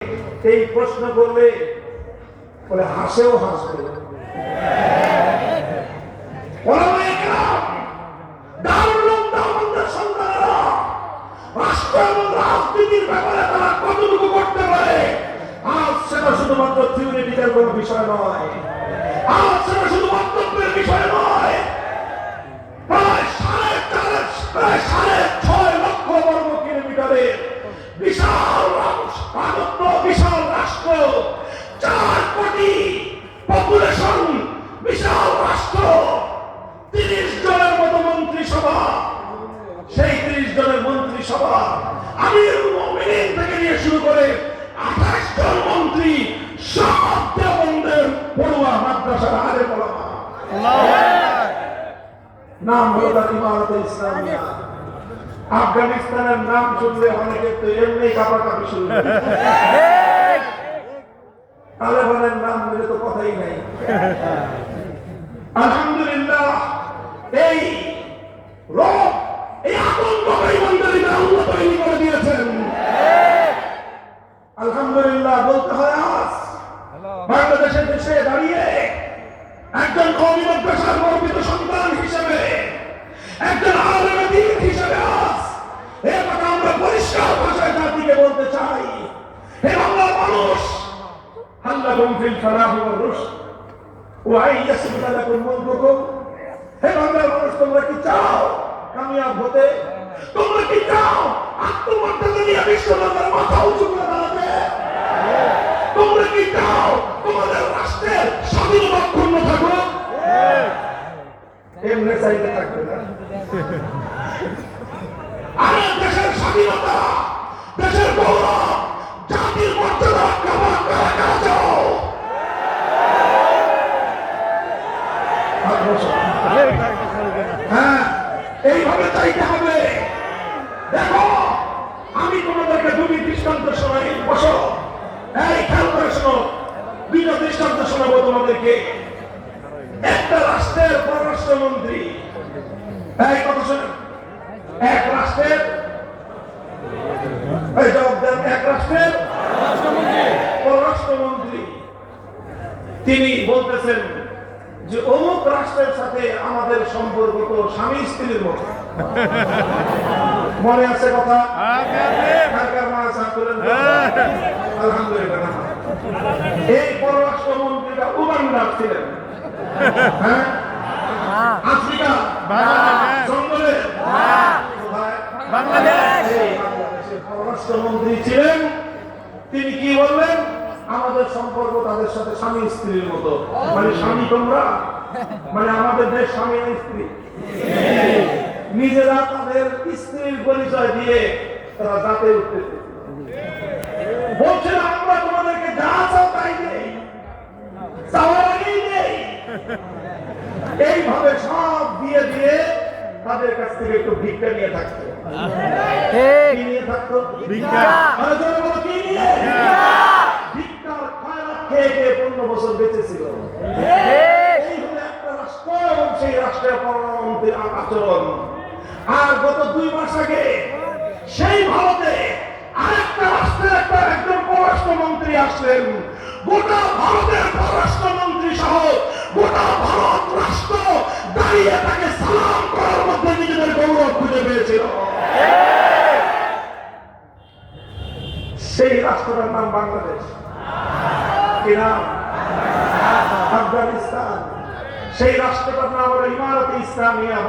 এই প্রশ্ন করলে বলে হাসেও হাসবে। রাষ্ট্র এবং রাজনীতির ব্যাপারে তারা কতটুকু করতে পারে আজ সেটা শুধুমাত্র থিওরিটিক্যাল কোনো বিষয় নয়, আজ সেটা শুধু মন্তব্যের বিষয় নয়। প্রায় 6.5 লক্ষ বর্গ কিলোমিটারের বিশাল রাজত্ব, বিশাল রাষ্ট্র, 4 কোটি পপুলেশন, বিশাল রাষ্ট্র, 30 জনের মতো মন্ত্রিসভা। সেই 30 জনের মন্ত্রিসভা আমিরুল মুমিনিন থেকে নিয়ে শুরু করে 28 জন মন্ত্রী, সব দেওবন্দের পড়ুয়া মাদ্রাসার আলেম ওলামা। নাম হলো তার ইমারতে ইসলামিয়া। আফগানিস্তানের নাম শুনলে অনেকে তো এমনি কাঁপাকাঁপি শুরু করে। তালেবানের নাম নিলে তো কথাই নাই। আলহামদুলিল্লাহ, এই রব, এই আতঙ্কবাদী মন্ডলীরা আল্লাহ তৈরি করে দিয়েছেন। আলহামদুলিল্লাহ বলতে হয় আজ বাংলাদেশের দেশে দাঁড়িয়ে একজন কওমি মাদ্রাসার গর্বিত সন্তান হিসেবে, একজন আলেম দ্বীন হিসেবে আজ এই কথা আমরা পরিষ্কার ভাষায় জাতিকে বলতে চাই। হে বাংলার মানুষ, হাল্লাকুম ফিল ফালাহি ওয়ার রুশদ ওয়া আইয়াসবিতা লাকুম মুলকুকুম। হে বাংলার মানুষ, তোমরা কি চাও কামিয়াব হতে? তোমরা কি চাও আত্মমর্যাদা নিয়ে বিশ্ববাজারে মাথা উঁচু করে দাঁড়াতে? তোমরা কি চাও তোমাদের রাষ্ট্রের স্বাধীনতা অক্ষুণ্ণ থাকুক? এমনি চাইতে থাকবে না। আরে দেশের স্বাধীনতা, দেশের গৌরব, জাতির মর্যাদা রক্ষা কারা কারা চাও? হ্যাঁ, এইভাবে চাইতে হবে। দেখো, আমি তোমাদেরকে দুটি দৃষ্টান্ত শোনাই। বসো, এই খেয়াল করে শোনো, দুইটা দৃষ্টান্ত শোনাবো তোমাদেরকে। একটা রাষ্ট্রের পররাষ্ট্রমন্ত্রী, এই কথা শোনেন, এক রাষ্ট্রের, এই জবাব দেন, এক রাষ্ট্রের পররাষ্ট্রমন্ত্রী তিনি বলতেছেন যে অমুক রাষ্ট্রের সাথে আমাদের সম্পর্ক তো স্বামী স্ত্রীর মতো। মনে আছে কথা? আলহামদুলিল্লাহ। এই পররাষ্ট্রমন্ত্রীটা উগান্ডার ছিলেন, আফ্রিকা জঙ্গলে বাংলাদেশের পররাষ্ট্রমন্ত্রী ছিলেন। তিনি কি বললেন? আমাদের সম্পর্ক তাদের সাথে স্বামী স্ত্রীর মতো। মানে স্বামী তোমরা, মানে আমাদের দেশ স্বামী স্ত্রী, নিজেরা তাদের স্ত্রীর পরিচয় দিয়ে তারা জাতে উঠতে বলছে, আমরা তোমাদেরকে যা চাও তাই নেই, চাওয়ার আগেই নেই। এইভাবে সব দিয়ে দিয়ে তাদের কাছ থেকে একটু ভিক্ষা নিয়ে থাকতো। কি নিয়ে থাকতো? ভিক্ষা। কি নিয়ে? ভিক্ষার খয়রাত খেয়ে খেয়ে 15 বছর বেঁচেছিল। এই হলো একটা রাষ্ট্র এবং সেই রাষ্ট্রের পররাষ্ট্রমন্ত্রীর আচরণ। আর গত 2 মাস আগে সেই ভারতে আরেকটা রাষ্ট্রের একজন পররাষ্ট্রমন্ত্রী আসলেন। গোটা ভারতের পররাষ্ট্রমন্ত্রী সহ গোটা ভারত রাষ্ট্র দাঁড়িয়ে তাকে সালাম করার মধ্যে নিজেদের গৌরব খুঁজে পেয়েছিল। সেই রাষ্ট্রটার নাম বাংলাদেশ, কি নাম? আফগানিস্তান। সেই রাষ্ট্রটার নাম হলো ইমারতে ইসলামিয়া।